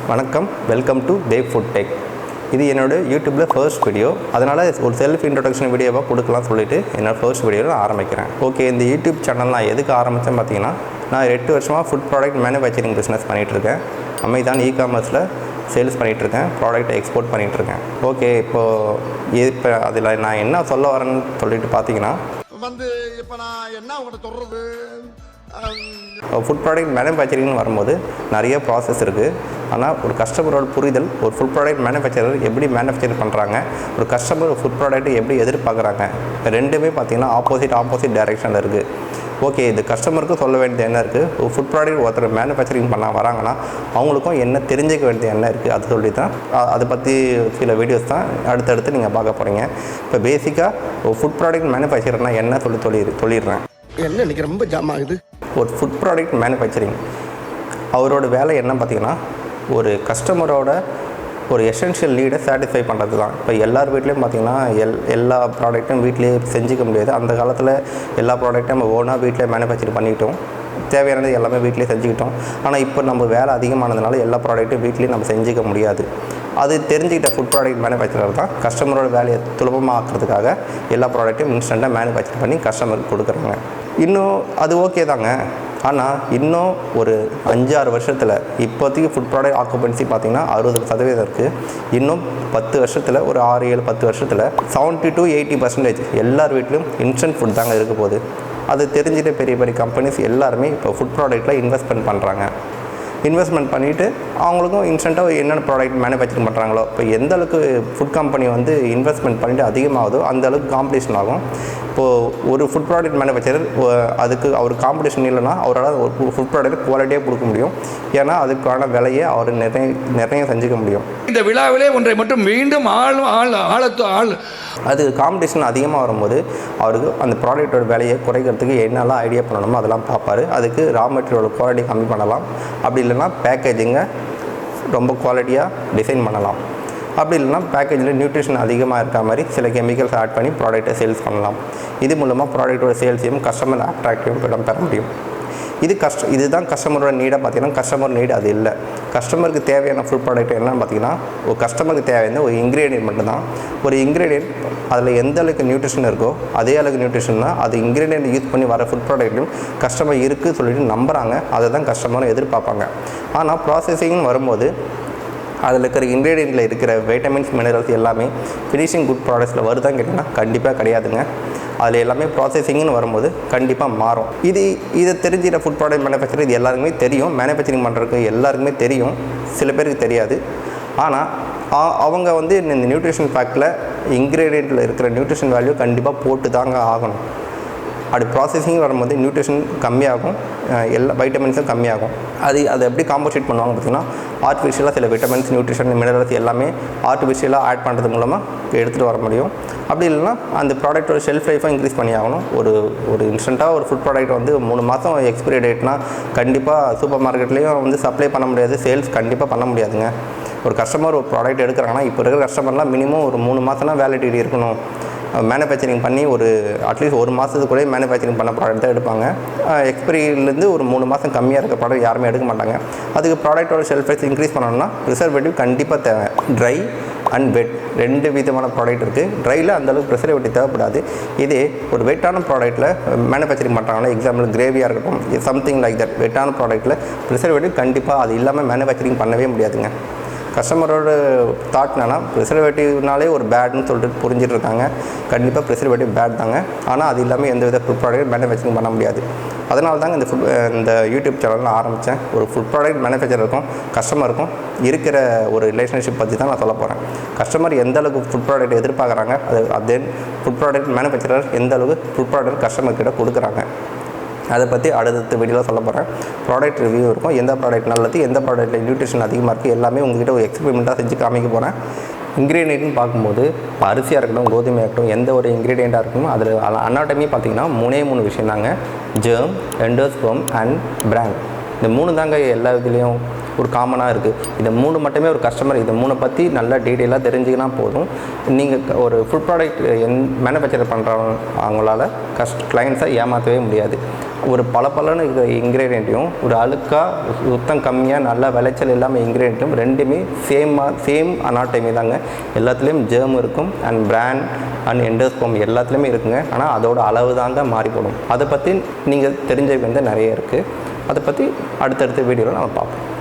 வணக்கம், welcome to Dev food tech. இது என்னோடய யூடியூப்பில் ஃபர்ஸ்ட் வீடியோ. அதனால் ஒரு செல்ஃப் இன்ட்ரொடக்ஷன் வீடியோவாக கொடுக்கலாம் சொல்லிவிட்டு என்னோடய ஃபர்ஸ்ட் வீடியோவில் ஆரம்பிக்கிறேன். ஓகே, இந்த யூடியூப் சேனல் நான் எதுக்கு ஆரம்பித்தேன் பார்த்தீங்கன்னா, நான் 8 வருஷமாக ஃபுட் ப்ராடக்ட் மேனுஃபேக்சரிங் பிஸ்னஸ் பண்ணிகிட்ருக்கேன். அமேசான் இ-காமர்ஸில் சேல்ஸ் பண்ணிகிட்ருக்கேன், ப்ராடக்ட்டை எக்ஸ்போர்ட் பண்ணிகிட்ருக்கேன். ஓகே, இப்போ அதில் நான் என்ன சொல்ல வரேன்னு சொல்லிட்டு பார்த்தீங்கன்னா, இப்போ நான் என்ன உங்கள்கிட்ட சொல்கிறது, ஃபுட் ப்ராடக்ட் மேனுஃபேக்சரிங்னு வரும்போது நிறைய ப்ராசஸ் இருக்குது. ஆனால் ஒரு கஸ்டமரோட புரிதல், ஒரு ஃபுட் ப்ராடக்ட் மேனுஃபேக்சரர் எப்படி மேனுஃபேக்சர் பண்ணுறாங்க, ஒரு கஸ்டமர் ஃபுட் ப்ராடக்ட் எப்படி எதிர்பார்க்குறாங்க, ரெண்டுமே பார்த்திங்கன்னா ஆப்போசிட் டைரெக்ஷனில் இருக்குது. ஓகே, இது கஸ்டமருக்கும் சொல்ல வேண்டியது என்ன இருக்குது, ஒரு ஃபுட் ப்ராடக்ட் ஒருத்தர் மேனுஃபேக்சரிங் பண்ண வராங்கன்னா அவங்களுக்கும் என்ன தெரிஞ்சிக்க வேண்டியது என்ன இருக்குது, அது சொல்லி தான் அதை பற்றி சில வீடியோஸ் தான் அடுத்தடுத்து நீங்கள் பார்க்க போகிறீங்க. இப்போ பேசிக்காக ஒரு ஃபுட் ப்ராடக்ட் மேனுஃபேக்சர்னால் என்ன சொல்லிடுறேன். என்ன இன்றைக்கி ரொம்ப ஜாம் ஆகுது. ஒரு ஃபுட் ப்ராடக்ட் மேனுஃபேக்சரிங் அவரோட வேலை என்ன பார்த்திங்கன்னா, ஒரு கஸ்டமரோட ஒரு எசென்ஷியல் நீடை சாட்டிஸ்ஃபை பண்ணுறது தான். இப்போ எல்லார் வீட்லேயும் பார்த்திங்கன்னா எல்லா ப்ராடக்ட்டும் வீட்டிலே செஞ்சுக்க முடியாது. அந்த காலத்தில் எல்லா ப்ராடக்ட்டும் நம்ம ஓனாக வீட்டிலே மேனுஃபேக்சர் பண்ணிக்கிட்டோம், தேவையானது எல்லாமே வீட்டிலே செஞ்சுக்கிட்டோம். ஆனால் இப்போ நம்ம வேலை அதிகமானதுனால எல்லா ப்ராடக்ட்டும் வீட்லேயும் நம்ம செஞ்சுக்க முடியாது. அது தெரிஞ்சுக்கிட்ட ஃபுட் ப்ராடக்ட் மேனுஃபேக்சரர் தான் கஸ்டமரோட வேலையை சுலபமாக ஆக்கிறதுக்காக எல்லா ப்ராடக்ட்டையும் இன்ஸ்டண்ட்டாக மேனுஃபேக்சர் பண்ணி கஸ்டமருக்கு கொடுக்குறாங்க. இன்னும் அது ஓகே தாங்க. ஆனால் இன்னும் ஒரு 5-6 வருஷத்தில், இப்போதைக்கு ஃபுட் ப்ராடக்ட் ஆக்குபென்சி பார்த்திங்கன்னா 60% இருக்குது. இன்னும் 10 வருஷத்தில், ஒரு 6-7-10 வருஷத்தில் 70 to 80% எல்லார் வீட்லையும் இன்ஸ்டன்ட் ஃபுட் தாங்க இருக்க போகுது. அது தெரிஞ்சுட்டு பெரிய கம்பெனிஸ் எல்லாருமே இப்போ ஃபுட் ப்ராடக்ட்டில் இன்வெஸ்ட்மெண்ட் பண்ணுறாங்க. இன்வெஸ்ட்மெண்ட் பண்ணிவிட்டு அவங்களுக்கும் இன்ஸ்டண்ட்டாக என்னென்ன ப்ராடக்ட் மேனுஃபேக்சரிங் பண்ணுறாங்களோ, இப்போ எந்த அளவுக்கு ஃபுட் கம்பெனி வந்து இன்வெஸ்ட்மெண்ட் பண்ணிவிட்டு அதிகமாகுதோ அந்த அளவுக்கு காம்படிஷன் ஆகும். இப்போது ஒரு ஃபுட் ப்ராடக்ட் மேனுஃபேக்சரர் அதுக்கு அவர் காம்படிஷன் இல்லைன்னா அவரால் ஒரு ஃபுட் ப்ராடக்ட் குவாலிட்டியாக கொடுக்க முடியும். ஏன்னா அதுக்கான விலையை அவர் நிர்ணயம் செஞ்சுக்க முடியும். இந்த விழாவிலே ஒன்றை மட்டும் மீண்டும் அது காம்படிஷன் அதிகமாக வரும்போது அவருக்கு அந்த ப்ராடக்டோட விலையை குறைக்கிறதுக்கு என்னெல்லாம் ஐடியா பண்ணணுமோ அதெல்லாம் பார்ப்பார். அதுக்கு ரா மெட்டீரியலோட குவாலிட்டி கம்மி பண்ணலாம், அப்படி இல்லைன்னா பேக்கேஜிங்கை ரொம்ப குவாலிட்டியாக டிசைன் பண்ணலாம், அப்படி இல்லைனா பேக்கேஜில் நியூட்ரிஷன் அதிகமாக இருக்க மாதிரி சில கெமிக்கல்ஸ் ஆட் பண்ணி ப்ராடக்ட்டை சேல்ஸ் பண்ணலாம். இது மூலமாக ப்ராடக்டோட சேல்ஸையும் கஸ்டமர் அட்ராக்டிவும் இடம் பெற முடியும். இதுதான் கஸ்டமரோட நீடாக பார்த்தீங்கன்னா, கஸ்டமர் நீடு அது இல்லை. கஸ்டமருக்கு தேவையான ஃபுட் ப்ராடக்ட் என்னென்னு பார்த்தீங்கன்னா, ஒரு கஸ்டமருக்கு தேவையான ஒரு இன்க்ரீடியன்ட் மட்டும்தான். ஒரு இன்க்ரீடியன்ட் அதில் எந்த அளவுக்கு நியூட்ரிஷன் இருக்கோ அதே அளவுக்கு நியூட்ரிஷன் தான் அது இன்க்ரீடியன்ட் யூஸ் பண்ணி வர ஃபுட் ப்ராடக்ட்லையும் கஸ்டமர் இருக்குது சொல்லிட்டு நம்புகிறாங்க. அதை தான் கஸ்டமரும் எதிர்பார்ப்பாங்க. ஆனால் ப்ராசஸிங்னு வரும்போது அதில் இருக்கிற இன்க்ரீடியண்ட்டில் இருக்கிற வைட்டமின்ஸ், மினரல்ஸ் எல்லாமே ஃபினிஷிங் குட் ப்ராடக்ட்ஸில் வருதான்னு கேட்டிங்கன்னா கண்டிப்பாக கிடையாதுங்க. அதில் எல்லாமே ப்ராசஸிங்னு வரும்போது கண்டிப்பாக மாறும். இதை தெரிஞ்சிட ஃபுட் ப்ராடக்ட் மேனுஃபேக்சர் இது எல்லாருக்குமே தெரியும், மேனுஃபேக்சரிங் பண்ணுறதுக்கு எல்லாருக்குமே தெரியும், சில பேருக்கு தெரியாது. ஆனால் அவங்க வந்து இந்த நியூட்ரிஷன் ஃபேக்டில் இன்க்ரீடியண்ட்டில் இருக்கிற நியூட்ரிஷன் வேல்யூ கண்டிப்பாக போட்டு தாங்க ஆகணும். அப்படி ப்ராசஸிங் வரும்போது நியூட்ரிஷன் கம்மியாகும், எல்லா வைட்டமின்ஸும் கம்மியாகும். அது எப்படி காம்போசிட் பண்ணுவாங்க பார்த்திங்கன்னா, ஆர்டிஃபிஷியலாக சில விட்டமின்ஸ், நியூட்ரிஷன், மினரல்ஸ் எல்லாமே ஆர்டிஃபிஷியலாக ஆட் பண்ணுறது மூலமாக எடுத்துகிட்டு வர முடியும். அப்படி இல்லைன்னா அந்த ப்ராடக்ட்டோட ஷெல்ஃப் லைஃபை இன்க்ரீஸ் பண்ணி ஆகணும். ஒரு இன்ஸ்டண்ட்டாக ஒரு ஃபுட் ப்ராடக்ட் வந்து 3 மாதம் எக்ஸ்பிரி டேட்னால் கண்டிப்பாக சூப்பர் மார்க்கெட்லேயும் வந்து சப்ளை பண்ண முடியாது, சேல்ஸ் கண்டிப்பாக பண்ண முடியாதுங்க. ஒரு கஸ்டமர் ஒரு ப்ராடக்ட் எடுக்கிறாங்கன்னா இப்போ இருக்கிற கஸ்டமர்லாம் மினிமம் ஒரு 3 மாதம்னா வேலிடிட்டி இருக்கணும். மேனுஃபேக்சரிங் பண்ணி ஒரு அட்லீஸ்ட் 1 மாதத்துக்குள்ளே மேனுஃபேக்சரிங் பண்ண ப்ராடக்ட் தான் எடுப்பாங்க. எக்ஸ்பிரியிலேருந்து ஒரு 3 மாதம் கம்மியாக இருக்க ப்ராடக்ட் யாருமே எடுக்க மாட்டாங்க. அதுக்கு ப்ராடக்ட்டோட ஷெல்ஃப் லைஃப் இன்க்ரீஸ் பண்ணணும்னா ப்ரிசர்வேட்டிவ் கண்டிப்பாக தேவை. ட்ரை அண்ட் வெட் 2 விதமான ப்ராடக்ட் இருக்குது. ட்ரையில் அந்தளவுக்கு ப்ரிசர்வேட்டிவ் தேவைப்படாது. இதே ஒரு வெட்டான ப்ராடக்ட்டில் மேனுஃபேக்சரிங் பண்ணுறாங்கன்னா, எக்ஸாம்பிள் கிரேவியாக இருக்கட்டும், சம்திங் லைக் தட், வெட்டான ப்ராடக்ட்டில் ப்ரிசர்வேட்டிவ் கண்டிப்பாக அது இல்லாமல் மேனுஃபேக்சரிங் பண்ணவே முடியாதுங்க. கஸ்டமரோட தாட் என்னன்னா, ப்ரிசர்வேட்டிவ்னாலே ஒரு பேட்னு சொல்லிட்டு புரிஞ்சுட்டு இருக்காங்க. கண்டிப்பாக ப்ரிசர்வேட்டிவ் பேட் தாங்க. ஆனால் அது இல்லாமல் எந்த வித ஃபுட் ப்ராடக்ட் மேனுஃபேக்சரிங் பண்ண முடியாது. அதனால தாங்க இந்த யூடியூப் சேனலில் ஆரம்பித்தேன். ஒரு ஃபுட் ப்ராடக்ட் மேனுஃபேக்சருக்கும் கஸ்டமருக்கும் இருக்கிற ஒரு ரிலேஷன்ஷிப் பற்றி தான் நான் சொல்ல போகிறேன். கஸ்டமர் எந்த அளவுக்கு ஃபுட் ப்ராடக்ட் எதிர்பார்க்குறாங்க, அது ஃபுட் ப்ராடக்ட் மேனுஃபேக்சரர் எந்த அளவுக்கு ஃபுட் ப்ராடக்ட் கஸ்டமர்கிட்ட கொடுக்குறாங்க, அதை பற்றி அடுத்த வீடியோவில் சொல்ல போகிறேன். ப்ராடக்ட் ரிவ்யூ இருக்கும், எந்த ப்ராடக்ட் நல்லது, எந்த ப்ராடக்ட்டில் நியூட்ரிஷன் அதிகமாக இருக்குது, எல்லாமே உங்கள்கிட்ட ஒரு எக்ஸ்பெரிமெண்ட்டாக செஞ்சு காமிக்க போகிறேன். இன்க்ரீடியன்ட்னு பார்க்கும்போது அரிசியாக இருக்கட்டும், கோதுமையாக இருக்கட்டும், எந்த ஒரு இன்க்ரீடியண்ட்டாக இருக்கணும், அதில் அனாட்டமி பார்த்திங்கன்னா 3 விஷயம் தாங்க. Germ, endosperm and brand. இந்த 3 தாங்க எல்லா இதுலேயும் ஒரு காமனாக இருக்குது. இந்த 3 மட்டுமே ஒரு கஸ்டமர் இந்த 3 பற்றி நல்லா டீட்டெயிலாக தெரிஞ்சுக்கினா போதும். நீங்கள் ஒரு ஃபுட் ப்ராடக்ட் மேனுஃபேக்சர் பண்ணுறவங்க அவங்களால கிளைண்ட்ஸை ஏமாற்றவே முடியாது. ஒரு பளபளன்னு இருக்கிற இன்க்ரீடியண்ட்டையும் ஒரு அழுக்காக சுத்தம் கம்மியாக நல்ல விளைச்சல் இல்லாமல் இன்க்ரீடியண்ட்டும் ரெண்டுமே சேம் அனாட்டமி தாங்க. எல்லாத்துலேயும் ஜெர்ம் இருக்கும் அண்ட் பிராண்ட் அண்ட் எண்டோஸ்போம் எல்லாத்துலேயுமே இருக்குங்க. ஆனால் அதோட அளவு தாங்க மாறிப்படும். அதை பற்றி நீங்கள் தெரிஞ்ச வந்து நிறைய இருக்குது. அதை பற்றி அடுத்தடுத்த வீடியோவில் நம்ம பார்ப்போம்.